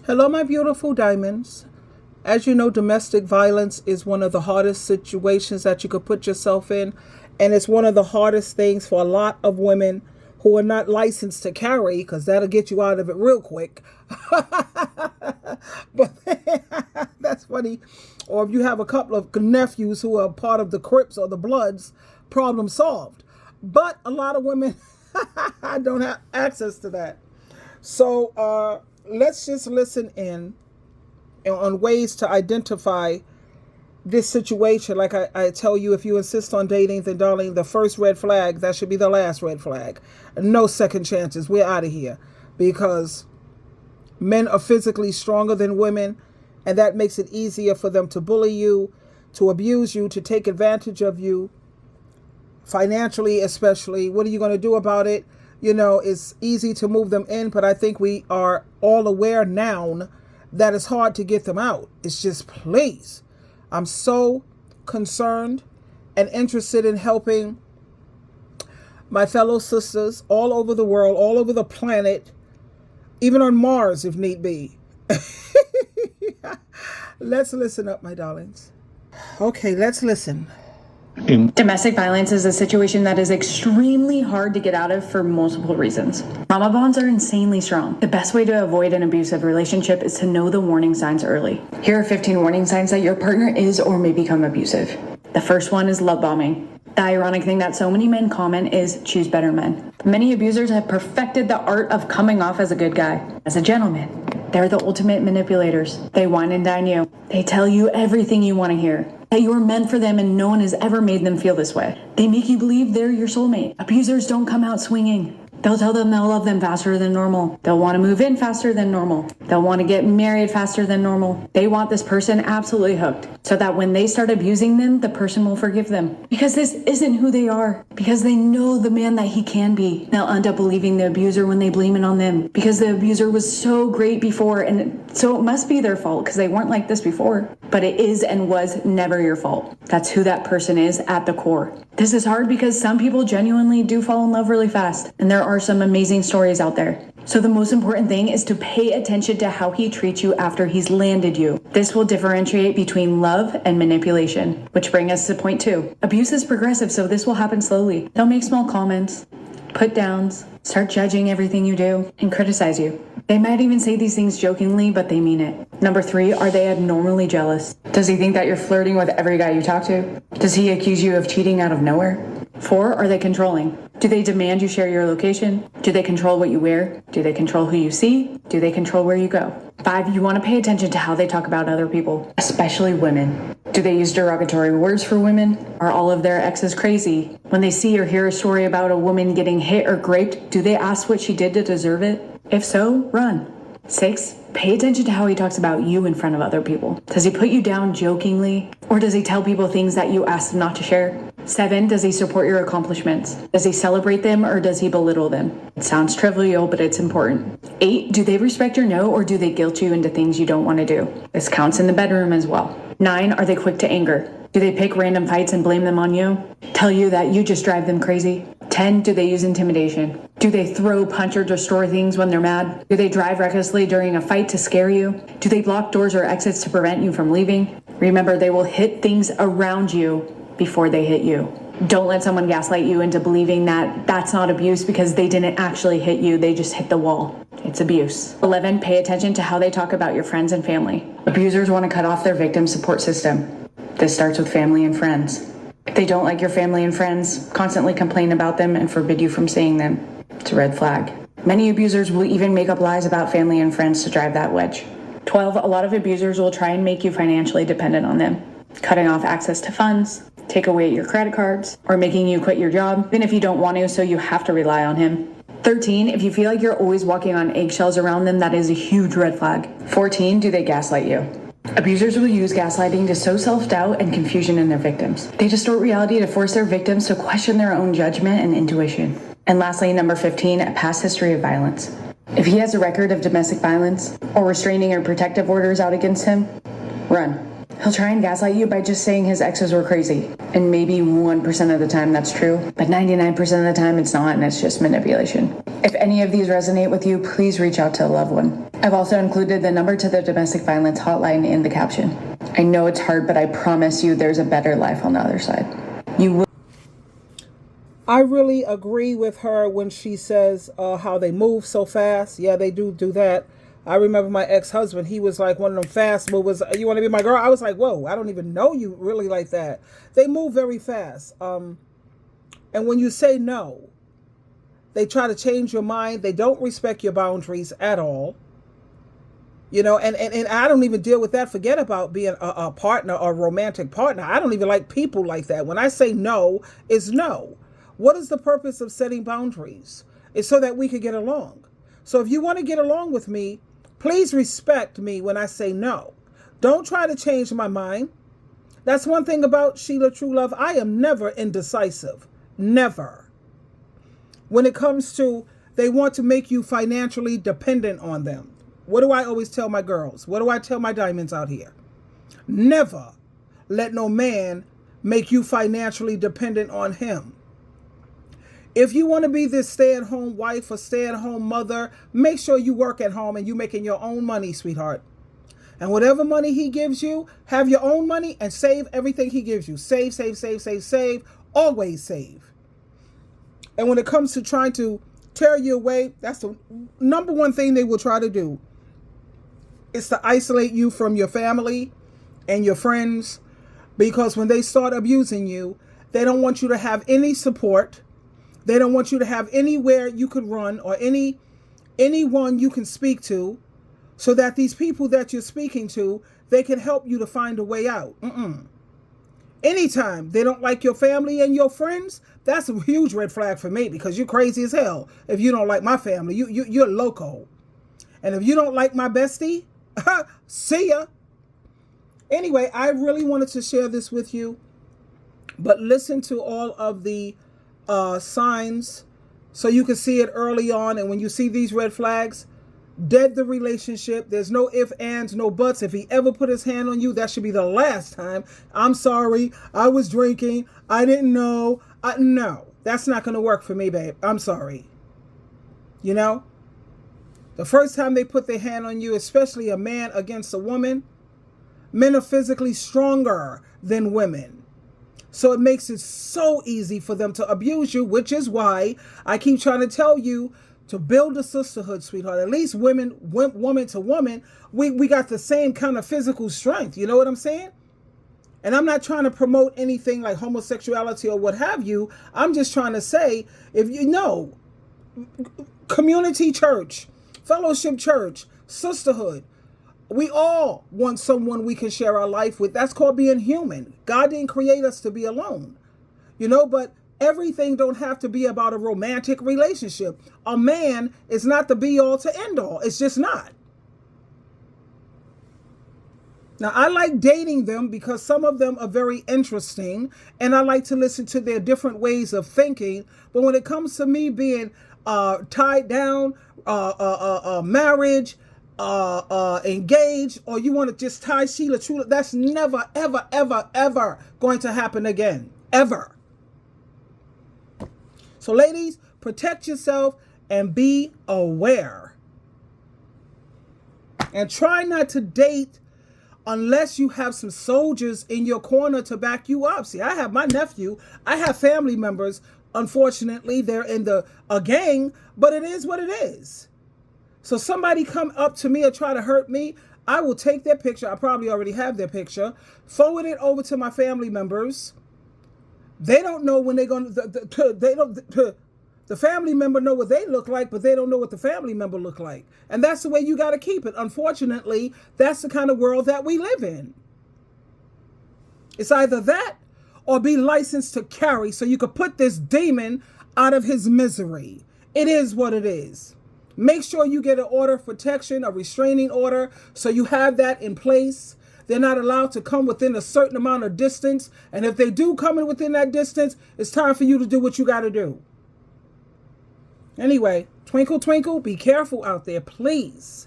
Hello, my beautiful diamonds. As you know, domestic violence is one of the hardest situations that you could put yourself in. And it's one of the hardest things for a lot of women who are not licensed to carry, because that'll get you out of it real quick. But that's funny. Or if you have a couple of nephews who are part of the Crips or the Bloods, problem solved. But a lot of women don't have access to that. So let's just listen in on ways to identify this situation. Like I tell you, if you insist on dating, then darling, the first red flag, that should be the last red flag. No second chances. We're out of here, because men are physically stronger than women, and that makes it easier for them to bully you, to abuse you, to take advantage of you, financially especially. What are you going to do about it? You know, it's easy to move them in, but I think we are all aware now that it's hard to get them out. It's just, please, I'm so concerned and interested in helping my fellow sisters all over the world, all over the planet, even on Mars if need be. Let's listen up, my darlings. Okay, let's listen. Domestic violence is a situation that is extremely hard to get out of for multiple reasons. Trauma bonds are insanely strong. The best way to avoid an abusive relationship is to know the warning signs early. Here are 15 warning signs that your partner is or may become abusive. The first one is love bombing. The ironic thing that so many men comment is choose better men. Many abusers have perfected the art of coming off as a good guy, as a gentleman. They're the ultimate manipulators. They wine and dine you. They tell you everything you want to hear, that you are meant for them and no one has ever made them feel this way. They make you believe they're your soulmate. Abusers don't come out swinging. They'll tell them they'll love them faster than normal. They'll want to move in faster than normal. They'll want to get married faster than normal. They want this person absolutely hooked, so that when they start abusing them, the person will forgive them. Because this isn't who they are. Because they know the man that he can be. They'll end up believing the abuser when they blame it on them. Because the abuser was so great before, and so it must be their fault because they weren't like this before. But it is and was never your fault. That's who that person is at the core. This is hard because some people genuinely do fall in love really fast, and there are some amazing stories out there. So the most important thing is to pay attention to how he treats you after he's landed you. This will differentiate between love and manipulation, which brings us to point 2. Abuse is progressive, so this will happen slowly. They'll make small comments, put downs, start judging everything you do, and criticize you. They might even say these things jokingly, but they mean it. Number 3, are they abnormally jealous? Does he think that you're flirting with every guy you talk to? Does he accuse you of cheating out of nowhere? 4, are they controlling? Do they demand you share your location? Do they control what you wear? Do they control who you see? Do they control where you go? 5, you want to pay attention to how they talk about other people, especially women. Do they use derogatory words for women? Are all of their exes crazy? When they see or hear a story about a woman getting hit or raped, do they ask what she did to deserve it? If so, run. 6, pay attention to how he talks about you in front of other people. Does he put you down jokingly? Or does he tell people things that you asked him not to share? 7, does he support your accomplishments? Does he celebrate them or does he belittle them? It sounds trivial, but it's important. 8, do they respect your no or do they guilt you into things you don't want to do? This counts in the bedroom as well. 9, are they quick to anger? Do they pick random fights and blame them on you? Tell you that you just drive them crazy? 10, do they use intimidation? Do they throw, punch, or destroy things when they're mad? Do they drive recklessly during a fight to scare you? Do they block doors or exits to prevent you from leaving? Remember, they will hit things around you before they hit you. Don't let someone gaslight you into believing that that's not abuse because they didn't actually hit you, they just hit the wall. It's abuse. 11, pay attention to how they talk about your friends and family. Abusers want to cut off their victim support system. This starts with family and friends. If they don't like your family and friends, constantly complain about them and forbid you from seeing them. It's a red flag. Many abusers will even make up lies about family and friends to drive that wedge. 12, a lot of abusers will try and make you financially dependent on them, cutting off access to funds, take away your credit cards, or making you quit your job, even if you don't want to, so you have to rely on him. 13, if you feel like you're always walking on eggshells around them, that is a huge red flag. 14, do they gaslight you? Abusers will use gaslighting to sow self-doubt and confusion in their victims. They distort reality to force their victims to question their own judgment and intuition. And lastly, number 15, a past history of violence. If he has a record of domestic violence or restraining or protective orders out against him, run. He'll try and gaslight you by just saying his exes were crazy. And maybe 1% of the time that's true, but 99% of the time it's not, and it's just manipulation. If any of these resonate with you, please reach out to a loved one. I've also included the number to the domestic violence hotline in the caption. I know it's hard, but I promise you there's a better life on the other side. You will. I really agree with her when she says how they move so fast. Yeah, they do that. I remember my ex-husband, he was like one of them fast movers. You want to be my girl? I was like, whoa, I don't even know you really like that. They move very fast. And when you say no, they try to change your mind. They don't respect your boundaries at all. You know, and I don't even deal with that. Forget about being a partner or a romantic partner. I don't even like people like that. When I say no, it's no. What is the purpose of setting boundaries? It's so that we could get along. So if you want to get along with me, please respect me when I say no. Don't try to change my mind. That's one thing about SheilaTruelove. I am never indecisive. Never. When it comes to, they want to make you financially dependent on them. What do I always tell my girls? What do I tell my diamonds out here? Never let no man make you financially dependent on him. If you want to be this stay-at-home wife or stay-at-home mother, make sure you work at home and you're making your own money, sweetheart. And whatever money he gives you, have your own money and save everything he gives you. Save, save, save, save, save. Always save. And when it comes to trying to tear you away, that's the number one thing they will try to do. Is to isolate you from your family and your friends. Because when they start abusing you, they don't want you to have any support. They don't want you to have anywhere you could run or anyone you can speak to, so that these people that you're speaking to, they can help you to find a way out. Anytime they don't like your family and your friends, that's a huge red flag for me, because you're crazy as hell if you don't like my family. You're loco. And if you don't like my bestie, see ya. Anyway, I really wanted to share this with you, but listen to all of the signs so you can see it early on. And when you see these red flags, dead the relationship. There's no ifs, ands, no buts. If he ever put his hand on you, that should be the last time. I'm sorry, I was drinking, I didn't know. No, that's not going to work for me, babe. I'm sorry. You know, the first time they put their hand on you, especially a man against a woman, men are physically stronger than women. So it makes it so easy for them to abuse you, which is why I keep trying to tell you to build a sisterhood, sweetheart. At least woman to woman, we got the same kind of physical strength. You know what I'm saying? And I'm not trying to promote anything like homosexuality or what have you. I'm just trying to say, if you know, community church, fellowship church, sisterhood, we all want someone we can share our life with. That's called being human. God didn't create us to be alone, you know, but everything don't have to be about a romantic relationship. A man is not the be all to end all. It's just not. Now, I like dating them because some of them are very interesting and I like to listen to their different ways of thinking. But when it comes to me being tied down, marriage, engaged, or you want to just tie SheilaTruelove, that's never, ever, ever, ever going to happen again. Ever. So ladies, protect yourself and be aware. And try not to date unless you have some soldiers in your corner to back you up. See, I have my nephew. I have family members. Unfortunately, they're in a gang, but it is what it is. So somebody come up to me or try to hurt me, I will take their picture. I probably already have their picture. Forward it over to my family members. They don't know when they're going to, the family member know what they look like, but they don't know what the family member look like. And that's the way you got to keep it. Unfortunately, that's the kind of world that we live in. It's either that or be licensed to carry so you could put this demon out of his misery. It is what it is. Make sure you get an order of protection, a restraining order, so you have that in place. They're not allowed to come within a certain amount of distance. And if they do come in within that distance, it's time for you to do what you got to do. Anyway, twinkle, twinkle, be careful out there, please.